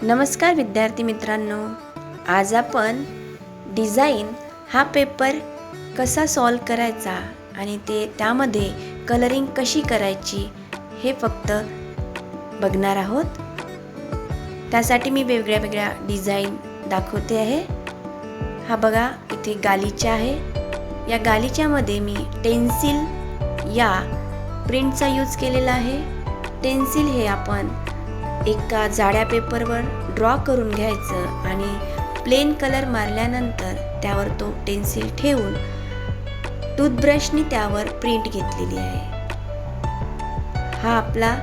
नमस्कार विद्यार्थी मित्रांनो, आज आपण डिझाईन हा पेपर कसा सॉल्व करायचा आणि त्यामध्ये कलरिंग कशी करायची हे फक्त बघणार आहोत। त्यासाठी मी वेगळ्या डिझाईन दाखवते आहे। हा बघा, इथे गालिचा आहे। या गालिच्यामध्ये मी टेन्सिल या प्रिंटचा यूज केलेला आहे। टेन्सिल हे आपण एका जाड्या पेपरवर ड्रॉ करून घ्यायचं आणि प्लेन कलर मारल्यानंतर त्यावर तो टेन्सिल ठेवून टूथब्रशनी त्यावर प्रिंट घेतलेली आहे। हा आपला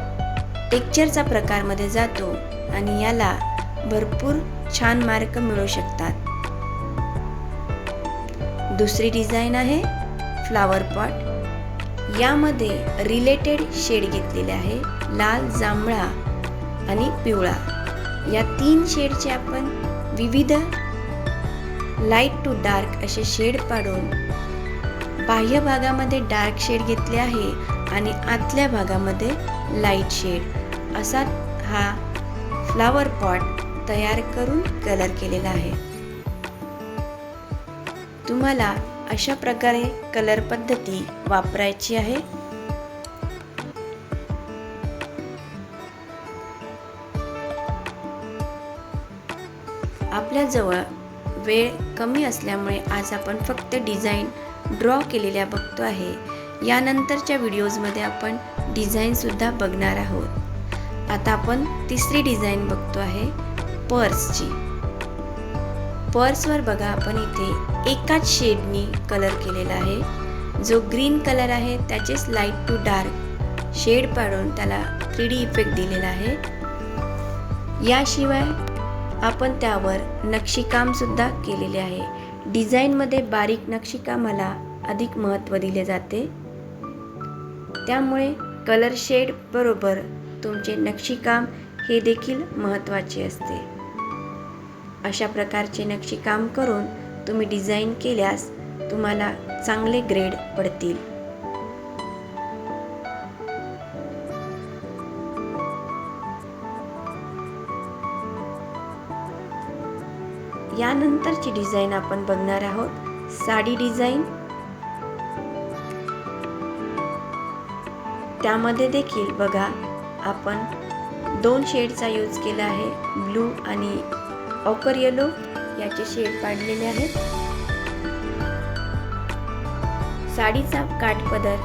टेक्स्चरचा प्रकारमध्ये जातो आणि याला भरपूर छान मार्क मिळू शकतात। दुसरी डिझाईन आहे फ्लावर पॉट। यामध्ये रिलेटेड शेड घेतलेले आहे, लाल, जांभळा आणि पिवळा। या तीन शेडचे आपण विविध लाईट टू डार्क असे शेड पाडून बाह्य भागामध्ये डार्क शेड घेतले आहे आणि आतल्या भागामध्ये लाईट शेड असा हा फ्लावर पॉट तयार करून कलर केलेला आहे। तुम्हाला अशा प्रकारे कलर पद्धती वापरायची आहे। आपल्याजवळ वेळ कमी असल्यामुळे आज आपण फक्त डिझाईन ड्रॉ केलेल्या बघतो आहे। यानंतरच्या व्हिडिओजमध्ये आपण डिझाईन सुद्धा बघणार आहोत। आता आपण तिसरी डिझाईन बघतो आहे पर्सची। पर्सवर बघा, आपण इथे एकाच शेडनी कलर केलेला आहे। जो ग्रीन कलर आहे त्याचेच लाईट टू डार्क शेड पाडून त्याला 3D इफेक्ट दिलेला आहे। याशिवाय आपण त्यावर नक्षीकाम सुद्धा केलेले आहे। डिझाईनमध्ये बारीक नक्षीकामाला अधिक महत्त्व दिले जाते, त्यामुळे कलर शेड बरोबर तुमचे नक्षीकाम हे देखील महत्त्वाचे असते। अशा प्रकारचे नक्षीकाम करून तुम्ही डिझाईन केल्यास तुम्हाला चांगले ग्रेड पडतील। यानंतरची डिझाईन आपण बघणार आहोत साडी डिझाईन। त्यामध्ये देखील बघा, आपण दोन शेडचा यूज केला आहे, ब्लू आणि ऑकर येलो याचे शेड पाडलेले आहेत। साडीचा काठपदर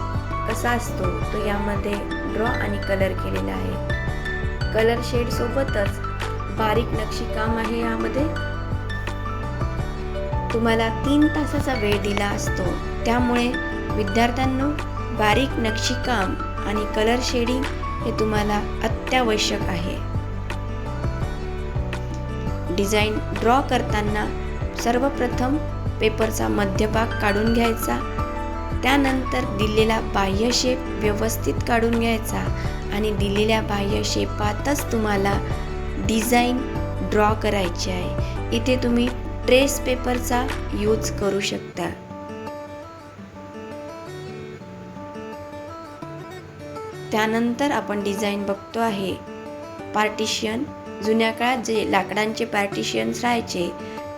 कसा असतो तो यामध्ये ड्रॉ आणि कलर केलेला आहे। कलर शेड सोबतच बारीक नक्षीकाम आहे। यामध्ये तुम्हाला 3 तासाचा वेळ दिला असतो, त्यामुळे विद्यार्थ्यांनो बारीक नक्षीकाम आणि कलर शेडिंग हे तुम्हाला अत्यावश्यक आहे। डिझाईन ड्रॉ करताना सर्वप्रथम पेपरचा मध्यभाग काढून घ्यायचा, त्यानंतर दिलेला बाह्य शेप व्यवस्थित काढून घ्यायचा आणि दिलेल्या बाह्य शेपातच तुम्हाला डिझाईन ड्रॉ करायची आहे। इथे तुम्ही ट्रेस पेपरचा यूज करू शकता। त्यानंतर आपण डिझाईन बघतो आहे पार्टिशन। जुन्या काळात जे लाकडांचे पार्टिशन्स राहायचे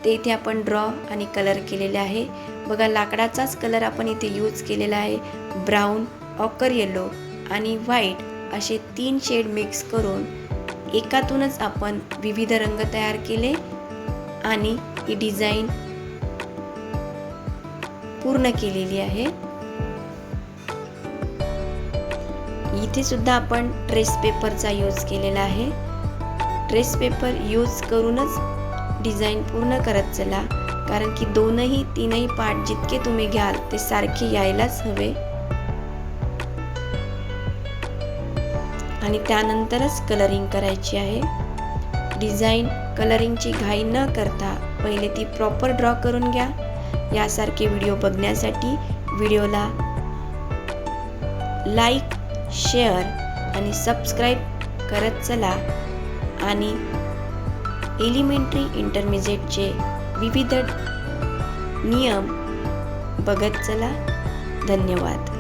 ते इथे आपण ड्रॉ आणि कलर केलेले आहे। बघा, लाकडाचाच कलर आपण इथे यूज केलेला आहे। ब्राऊन, ऑकर येलो आणि व्हाईट असे 3 शेड मिक्स करून एकातूनच आपण विविध रंग तयार केले आणि ही डिझाईन पूर्ण केलेली आहे। इथे सुद्धा आपण ट्रेस पेपरचा यूज केलेला आहे। ट्रेस पेपर यूज करूनच डिझाईन पूर्ण करत चला, कारण की 2-3 पार्ट जितके तुम्ही घ्याल ते सारखे यायलाच हवे आणि त्यानंतरच कलरिंग करायची आहे। डिझाईन कलरिंगची घाई न करता पहिले ती प्रॉपर ड्रॉ करून घ्या। यासारखे व्हिडिओ बघण्यासाठी व्हिडिओला लाईक, शेअर आणि सबस्क्राईब करत चला आणि एलिमेंटरी इंटरमिजिएटचे विविध नियम बघत चला। धन्यवाद।